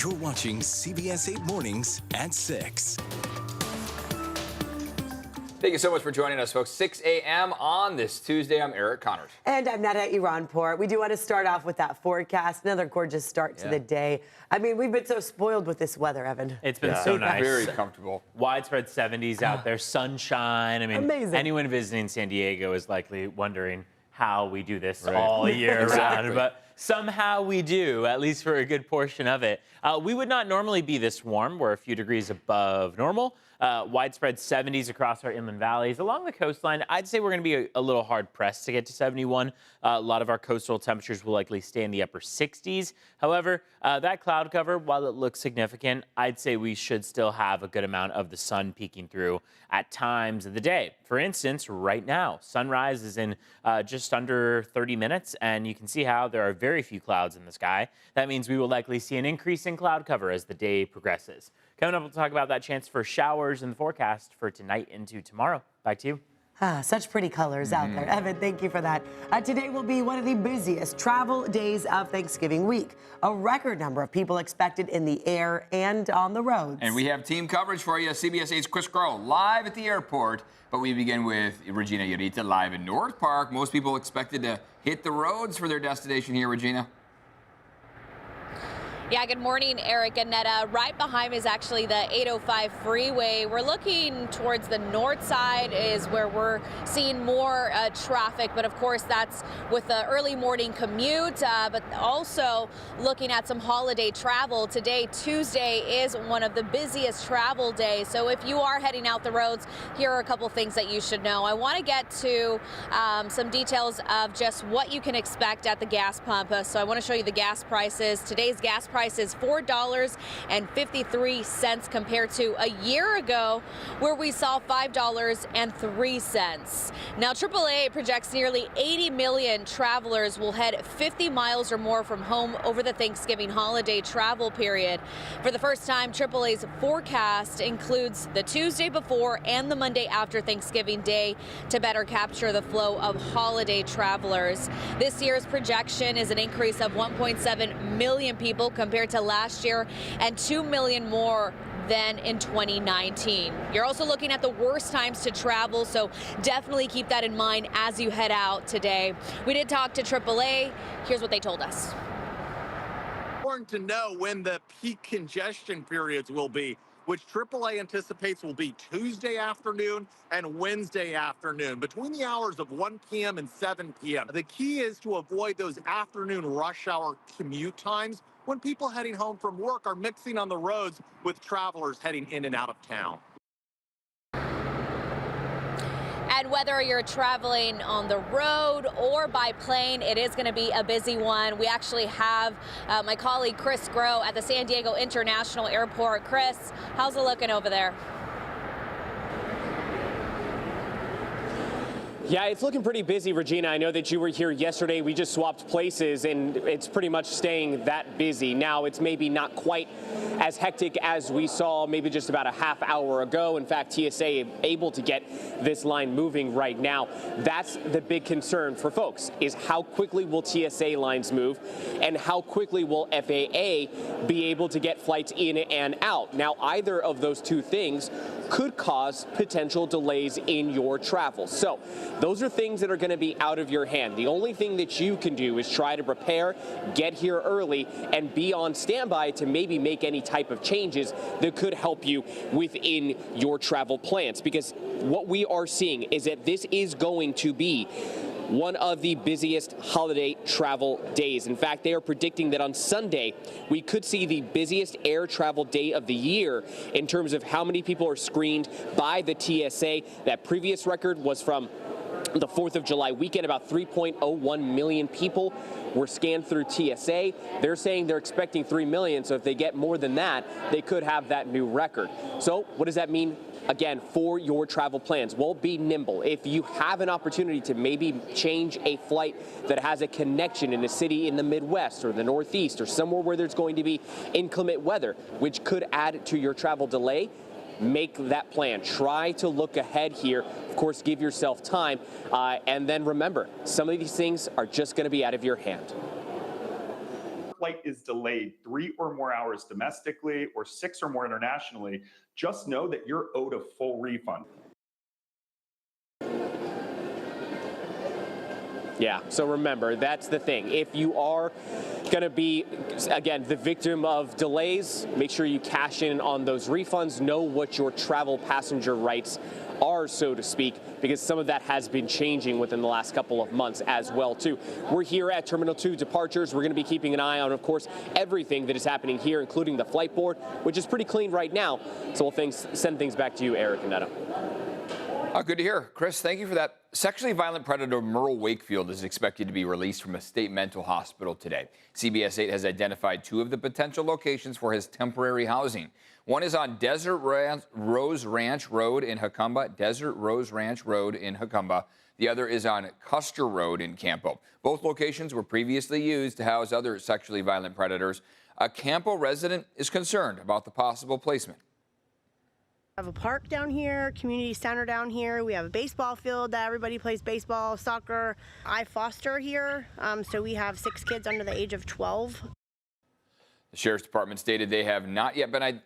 You're watching CBS 8 Mornings at 6. Thank you so much for joining us, folks. 6 a.m. on this Tuesday. I'm Eric Connors. And I'm Netta Iranpour. We do want to start off with that forecast. Another gorgeous start to the day. I mean, we've been so spoiled with this weather, Evan. It's been so nice. Very comfortable. Widespread 70s out there, sunshine. I mean, amazing. Anyone visiting San Diego is likely wondering how we do this all year round. But somehow we do, at least for a good portion of it. We would not normally be this warm. We're a few degrees above normal. Widespread 70s across our inland valleys. Along the coastline, I'd say we're going to be a little hard-pressed to get to 71. A lot of our coastal temperatures will likely stay in the upper 60s. However, that cloud cover, while it looks significant, I'd say we should still have a good amount of the sun peeking through at times of the day. For instance, right now, sunrise is in just under 30 minutes, and you can see how there are very few clouds in the sky. That means we will likely see an increase in cloud cover as the day progresses. Coming up, we'll talk about that chance for showers in the forecast for tonight into tomorrow. Back to you. Such pretty colors out there. Evan, thank you for that. Today will be one of the busiest travel days of Thanksgiving week. A record number of people expected in the air and on the roads. And we have team coverage for you. CBS 8's Chris Grow live at the airport. But we begin with Regina Yarita live in North Park. Most people expected to hit the roads for their destination here, Regina. Yeah, good morning, Eric and Netta. Right behind me is actually the 805 freeway. We're looking towards the north side is where we're seeing more traffic, but of course that's with the early morning commute, but also looking at some holiday travel. Today, Tuesday, is one of the busiest travel days, so if you are heading out the roads, here are a couple things that you should know. I want to get to some details of just what you can expect at the gas pump. So I want to show you the gas prices. Today's gas price is $4.53 compared to a year ago where we saw $5.03. Now, AAA projects nearly 80 million travelers will head 50 miles or more from home over the Thanksgiving holiday travel period. For the first time, AAA's forecast includes the Tuesday before and the Monday after Thanksgiving Day to better capture the flow of holiday travelers. This year's projection is an increase of 1.7 million people compared to last year and 2 million more than in 2019. You're also looking at the worst times to travel, so definitely keep that in mind as you head out today. We did talk to AAA. Here's what they told us. Important to know when the peak congestion periods will be, which AAA anticipates will be Tuesday afternoon and Wednesday afternoon, between the hours of 1 p.m. and 7 p.m. The key is to avoid those afternoon rush hour commute times when people heading home from work are mixing on the roads with travelers heading in and out of town. And whether you're traveling on the road or by plane, it is going to be a busy one. We actually have my colleague Chris Grow at the San Diego International Airport. Chris, how's it looking over there? Yeah, it's looking pretty busy, Regina. I know that you were here yesterday. We just swapped places, and it's pretty much staying that busy. Now, it's maybe not quite as hectic as we saw maybe just about a half hour ago. In fact, TSA able to get this line moving right now. That's the big concern for folks, is how quickly will TSA lines move and how quickly will FAA be able to get flights in and out. Now, either of those two things could cause potential delays in your travel. So those are things that are going to be out of your hand. The only thing that you can do is try to prepare, get here early, and be on standby to maybe make any type of changes that could help you within your travel plans. Because what we are seeing is that this is going to be one of the busiest holiday travel days. In fact, they are predicting that on Sunday, we could see the busiest air travel day of the year in terms of how many people are screened by the TSA. That previous record was from the 4th of July weekend. About 3.01 million people were scanned through TSA. They're saying they're expecting 3 million, so if they get more than that, they could have that new record. So what does that mean? Again, for your travel plans? Well, be nimble. If you have an opportunity to maybe change a flight that has a connection in a city in the Midwest or the Northeast or somewhere where there's going to be inclement weather, which could add to your travel delay, make that plan. Try to look ahead here. Of course, give yourself time. And then remember, some of these things are just going to be out of your hand. flight is delayed 3 or more hours domestically or 6 or more internationally, just know that you're owed a full refund. Yeah, so remember, that's the thing. If you are going to be, again, the victim of delays, make sure you cash in on those refunds. Know what your travel passenger rights are, so to speak, because some of that has been changing within the last couple of months as well, too. We're here at Terminal 2 departures. We're going to be keeping an eye on, of course, everything that is happening here, including the flight board, which is pretty clean right now. So we'll send things back to you, Eric and Netta. Oh, good to hear. Chris, thank you for that. Sexually violent predator Merle Wakefield is expected to be released from a state mental hospital today. CBS 8 has identified 2 of the potential locations for his temporary housing. One is on Desert Rose Ranch Road in Jacumba, Desert Rose Ranch Road in Jacumba. The other is on Custer Road in Campo. Both locations were previously used to house other sexually violent predators. A Campo resident is concerned about the possible placement. We have a park down here, community center down here. We have a baseball field that everybody plays baseball, soccer. I foster here, so we have 6 kids under the age of 12. The Sheriff's Department stated they have not yet been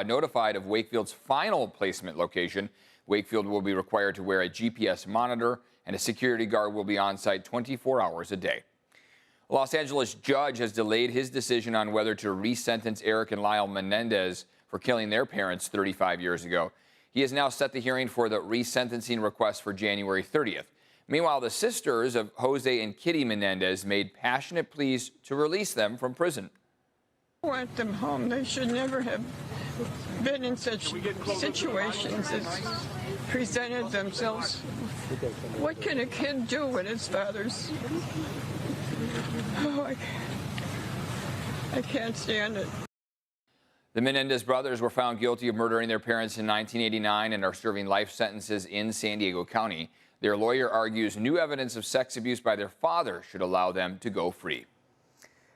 notified of Wakefield's final placement location. Wakefield will be required to wear a GPS monitor, and a security guard will be on site 24 hours a day. A Los Angeles judge has delayed his decision on whether to resentence Eric and Lyle Menendez for killing their parents 35 years ago. He has now set the hearing for the resentencing request for January 30th. Meanwhile, the sisters of Jose and Kitty Menendez made passionate pleas to release them from prison. I want them home. They should never have been in such situations as presented themselves. What can a kid do when his father's... Oh, I can't stand it. The Menendez brothers were found guilty of murdering their parents in 1989 and are serving life sentences in San Diego County. Their lawyer argues new evidence of sex abuse by their father should allow them to go free.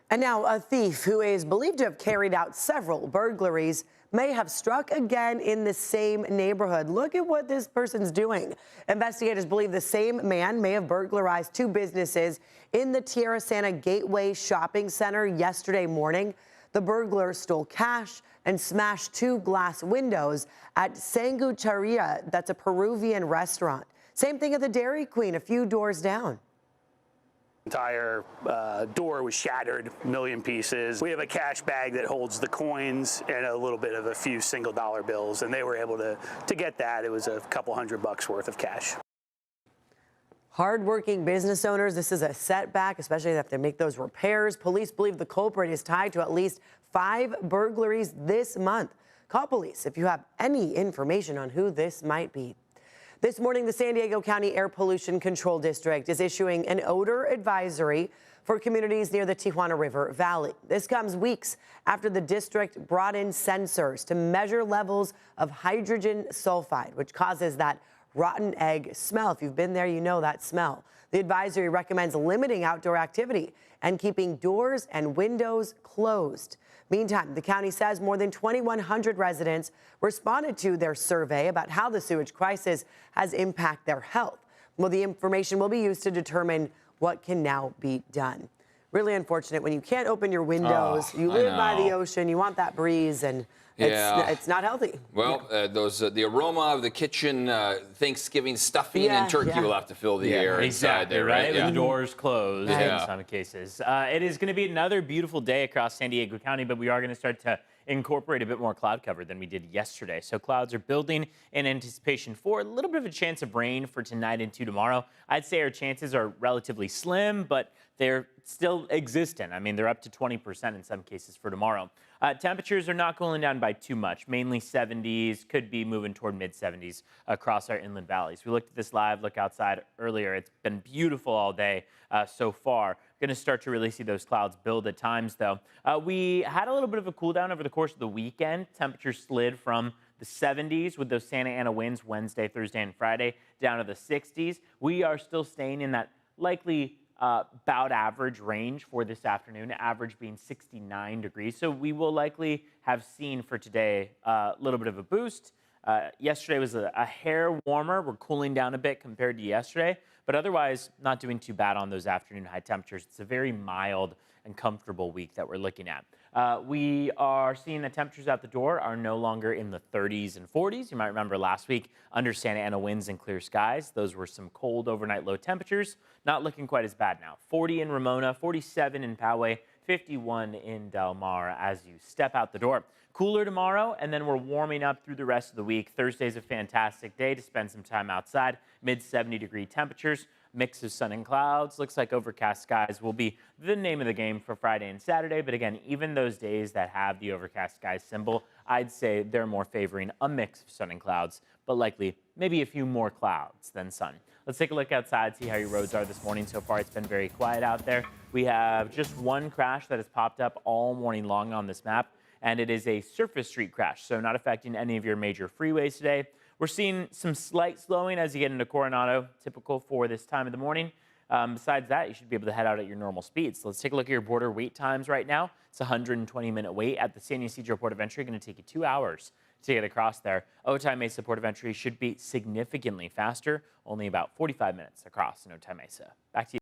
And now a thief who is believed to have carried out several burglaries may have struck again in the same neighborhood. Look at what this person's doing. Investigators believe the same man may have burglarized 2 businesses in the Tierra Santa Gateway Shopping Center yesterday morning. The burglar stole cash and smashed 2 glass windows at Sangucharia. That's a Peruvian restaurant. Same thing at the Dairy Queen, a few doors down. Entire door was shattered, a million pieces. We have a cash bag that holds the coins and a little bit of a few single-dollar bills, and they were able to get that. It was a couple $100 worth of cash. Hardworking business owners, this is a setback, especially if they make those repairs. Police believe the culprit is tied to at least 5 burglaries this month. Call police if you have any information on who this might be. This morning, the San Diego County Air Pollution Control District is issuing an odor advisory for communities near the Tijuana River Valley. This comes weeks after the district brought in sensors to measure levels of hydrogen sulfide, which causes that rotten egg smell. If you've been there, you know that smell. The advisory recommends limiting outdoor activity and keeping doors and windows closed. Meantime, the county says more than 2,100 residents responded to their survey about how the sewage crisis has impacted their health. Well, the information will be used to determine what can now be done. Really unfortunate when you can't open your windows. You live by the ocean, you want that breeze, and it's not healthy. Well, the aroma of the kitchen Thanksgiving stuffing and turkey will have to fill the air inside there, right? With the doors closed in some cases. It is going to be another beautiful day across San Diego County, but we are going to start to incorporate a bit more cloud cover than we did yesterday. So clouds are building in anticipation for a little bit of a chance of rain for tonight into tomorrow. I'd say our chances are relatively slim, but they're still existent. I mean, they're up to 20% in some cases for tomorrow. Temperatures are not cooling down by too much, mainly 70s, could be moving toward mid-70s across our inland valleys. We looked at this live look outside earlier. It's been beautiful all day so far. Going to start to really see those clouds build at times, though. We had a little bit of a cool down over the course of the weekend. Temperatures slid from the 70s with those Santa Ana winds Wednesday, Thursday, and Friday down to the 60s. We are still staying in that likely about average range for this afternoon, average being 69 degrees. So we will likely have seen for today a little bit of a boost. Yesterday was a hair warmer. We're cooling down a bit compared to yesterday, but otherwise not doing too bad on those afternoon high temperatures. It's a very mild and comfortable week that we're looking at. We are seeing the temperatures out the door are no longer in the 30s and 40s. You might remember last week under Santa Ana winds and clear skies. Those were some cold overnight low temperatures. Not looking quite as bad now. 40 in Ramona, 47 in Poway, 51 in Del Mar as you step out the door. Cooler tomorrow, and then we're warming up through the rest of the week. Thursday's a fantastic day to spend some time outside. Mid 70-degree temperatures, mix of sun and clouds. Looks like overcast skies will be the name of the game for Friday and Saturday. But again, even those days that have the overcast skies symbol, I'd say they're more favoring a mix of sun and clouds, but likely maybe a few more clouds than sun. Let's take a look outside, see how your roads are this morning. So far, it's been very quiet out there. We have just one crash that has popped up all morning long on this map, and it is a surface street crash, so not affecting any of your major freeways today. We're seeing some slight slowing as you get into Coronado, typical for this time of the morning. Besides that, you should be able to head out at your normal speeds. So let's take a look at your border wait times right now. It's a 120-minute wait at the San Ysidro Port of Entry. Going to take you 2 hours to get across there. Otay Mesa Port of Entry should be significantly faster, only about 45 minutes across in Otay Mesa. Back to you.